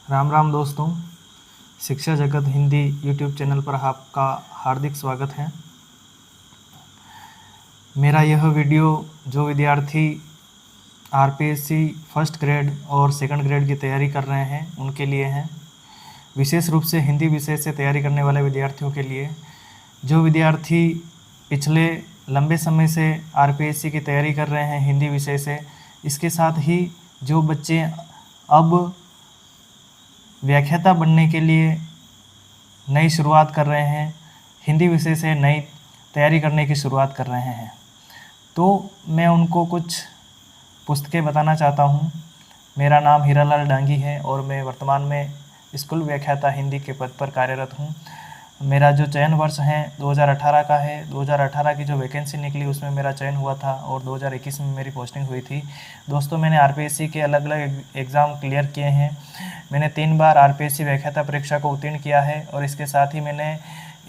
राम राम दोस्तों, शिक्षा जगत हिंदी यूट्यूब चैनल पर आपका हार्दिक स्वागत है। मेरा यह वीडियो जो विद्यार्थी आरपीएससी फर्स्ट ग्रेड और सेकंड ग्रेड की तैयारी कर रहे हैं उनके लिए है। विशेष रूप से हिंदी विषय से तैयारी करने वाले विद्यार्थियों के लिए। जो विद्यार्थी पिछले लंबे समय से आरपीएससी की तैयारी कर रहे हैं हिंदी विषय से, इसके साथ ही जो बच्चे अब व्याख्याता बनने के लिए नई शुरुआत कर रहे हैं, हिंदी विषय से नई तैयारी करने की शुरुआत कर रहे हैं, तो मैं उनको कुछ पुस्तकें बताना चाहता हूँ। मेरा नाम हीरालाल डांगी है और मैं वर्तमान में स्कूल व्याख्याता हिंदी के पद पर कार्यरत हूँ। मेरा जो चयन वर्ष है 2018 का है। 2018 की जो वैकेंसी निकली उसमें मेरा चयन हुआ था और 2021 में मेरी पोस्टिंग हुई थी। दोस्तों, मैंने आरपीएससी के अलग अलग एग्ज़ाम क्लियर किए हैं। मैंने 3 बार आरपीएससी व्याख्याता परीक्षा को उत्तीर्ण किया है और इसके साथ ही मैंने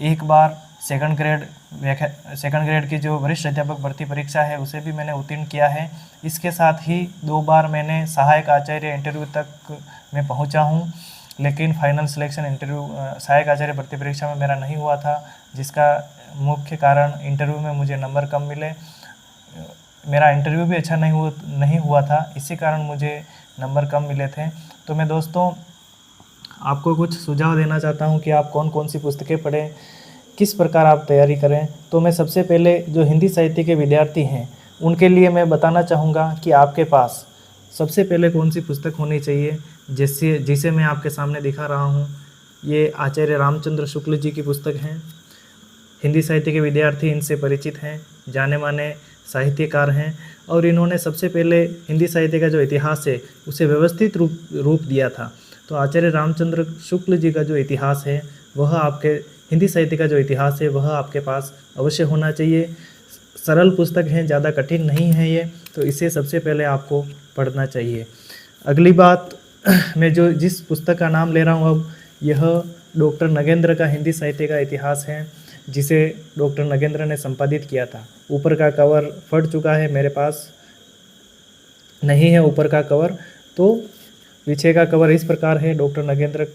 एक बार सेकंड ग्रेड की जो वरिष्ठ अध्यापक भर्ती परीक्षा है उसे भी मैंने उत्तीर्ण किया है। इसके साथ ही 2 बार मैंने सहायक आचार्य इंटरव्यू तक मैं पहुंचा हूं, लेकिन फाइनल सिलेक्शन इंटरव्यू सहायक आचार्य भर्ती परीक्षा में मेरा नहीं हुआ था, जिसका मुख्य कारण इंटरव्यू में मुझे नंबर कम मिले। मेरा इंटरव्यू भी अच्छा नहीं हुआ था, इसी कारण मुझे नंबर कम मिले थे। तो मैं दोस्तों आपको कुछ सुझाव देना चाहता हूं कि आप कौन कौन सी पुस्तकें पढ़ें, किस प्रकार आप तैयारी करें। तो मैं सबसे पहले जो हिंदी साहित्य के विद्यार्थी हैं उनके लिए मैं बताना चाहूँगा कि आपके पास सबसे पहले कौन सी पुस्तक होनी चाहिए, जिसे मैं आपके सामने दिखा रहा हूँ। ये आचार्य रामचंद्र शुक्ल जी की पुस्तक है। हिंदी साहित्य के विद्यार्थी इनसे परिचित हैं, जाने माने साहित्यकार हैं और इन्होंने सबसे पहले हिंदी साहित्य का जो इतिहास है उसे व्यवस्थित रूप दिया था। तो आचार्य रामचंद्र शुक्ल जी का जो इतिहास है वह आपके हिंदी साहित्य का जो इतिहास है वह आपके पास अवश्य होना चाहिए। सरल पुस्तक है, ज़्यादा कठिन नहीं है ये, तो इसे सबसे पहले आपको पढ़ना चाहिए। अगली बात, मैं जिस पुस्तक का नाम ले रहा हूँ अब, यह डॉक्टर नगेंद्र का हिंदी साहित्य का इतिहास है, जिसे डॉक्टर नगेंद्र ने संपादित किया था। ऊपर का कवर फट चुका है, मेरे पास नहीं है ऊपर का कवर, तो पीछे का कवर इस प्रकार है। डॉक्टर नगेंद्र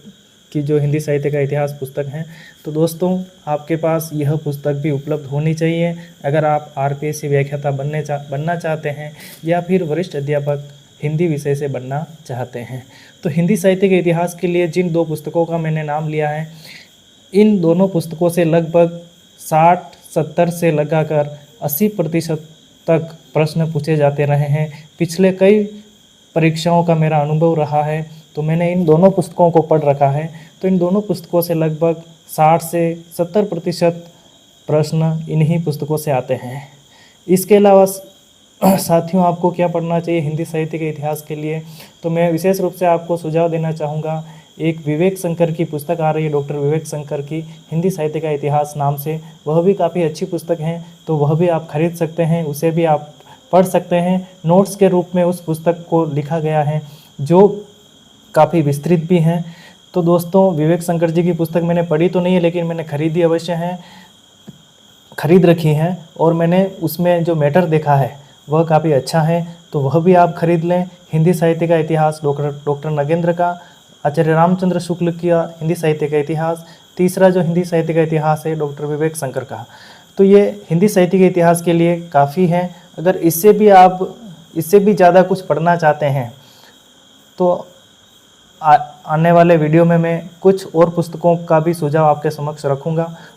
की जो हिंदी साहित्य का इतिहास पुस्तक है। तो दोस्तों, आपके पास यह पुस्तक भी उपलब्ध होनी चाहिए अगर आप आरपीएससी व्याख्याता बनना चाहते हैं या फिर वरिष्ठ अध्यापक हिंदी विषय से बनना चाहते हैं। तो हिंदी साहित्य के इतिहास के लिए जिन 2 पुस्तकों का मैंने नाम लिया है, इन दोनों पुस्तकों से लगभग 60-70 से लगाकर 80% तक प्रश्न पूछे जाते रहे हैं। पिछले कई परीक्षाओं का मेरा अनुभव रहा है, तो मैंने इन दोनों पुस्तकों को पढ़ रखा है। तो इन दोनों पुस्तकों से लगभग 60 से 70% प्रश्न इन्हीं पुस्तकों से आते हैं। इसके अलावा साथियों, आपको क्या पढ़ना चाहिए हिंदी साहित्य के इतिहास के लिए, तो मैं विशेष रूप से आपको सुझाव देना चाहूँगा। एक विवेक शंकर की पुस्तक आ रही है, डॉक्टर विवेक शंकर की हिंदी साहित्य का इतिहास नाम से, वह भी काफ़ी अच्छी पुस्तक है, तो वह भी आप खरीद सकते हैं, उसे भी आप पढ़ सकते हैं। नोट्स के रूप में उस पुस्तक को लिखा गया है, जो काफ़ी विस्तृत भी हैं। तो दोस्तों, विवेक शंकर जी की पुस्तक मैंने पढ़ी तो नहीं है, लेकिन मैंने खरीदी अवश्य है, खरीद रखी है, और मैंने उसमें जो मैटर देखा है वह काफ़ी अच्छा है, तो वह भी आप खरीद लें। हिंदी साहित्य का इतिहास डॉक्टर नगेंद्र का, आचार्य रामचंद्र शुक्ल का हिंदी साहित्य का इतिहास, तीसरा जो हिंदी साहित्य का इतिहास है डॉक्टर विवेक शंकर का। तो ये हिंदी साहित्य के इतिहास के लिए काफ़ी है। अगर इससे भी ज़्यादा कुछ पढ़ना चाहते हैं तो आने वाले वीडियो में मैं कुछ और पुस्तकों का भी सुझाव आपके समक्ष रखूंगा,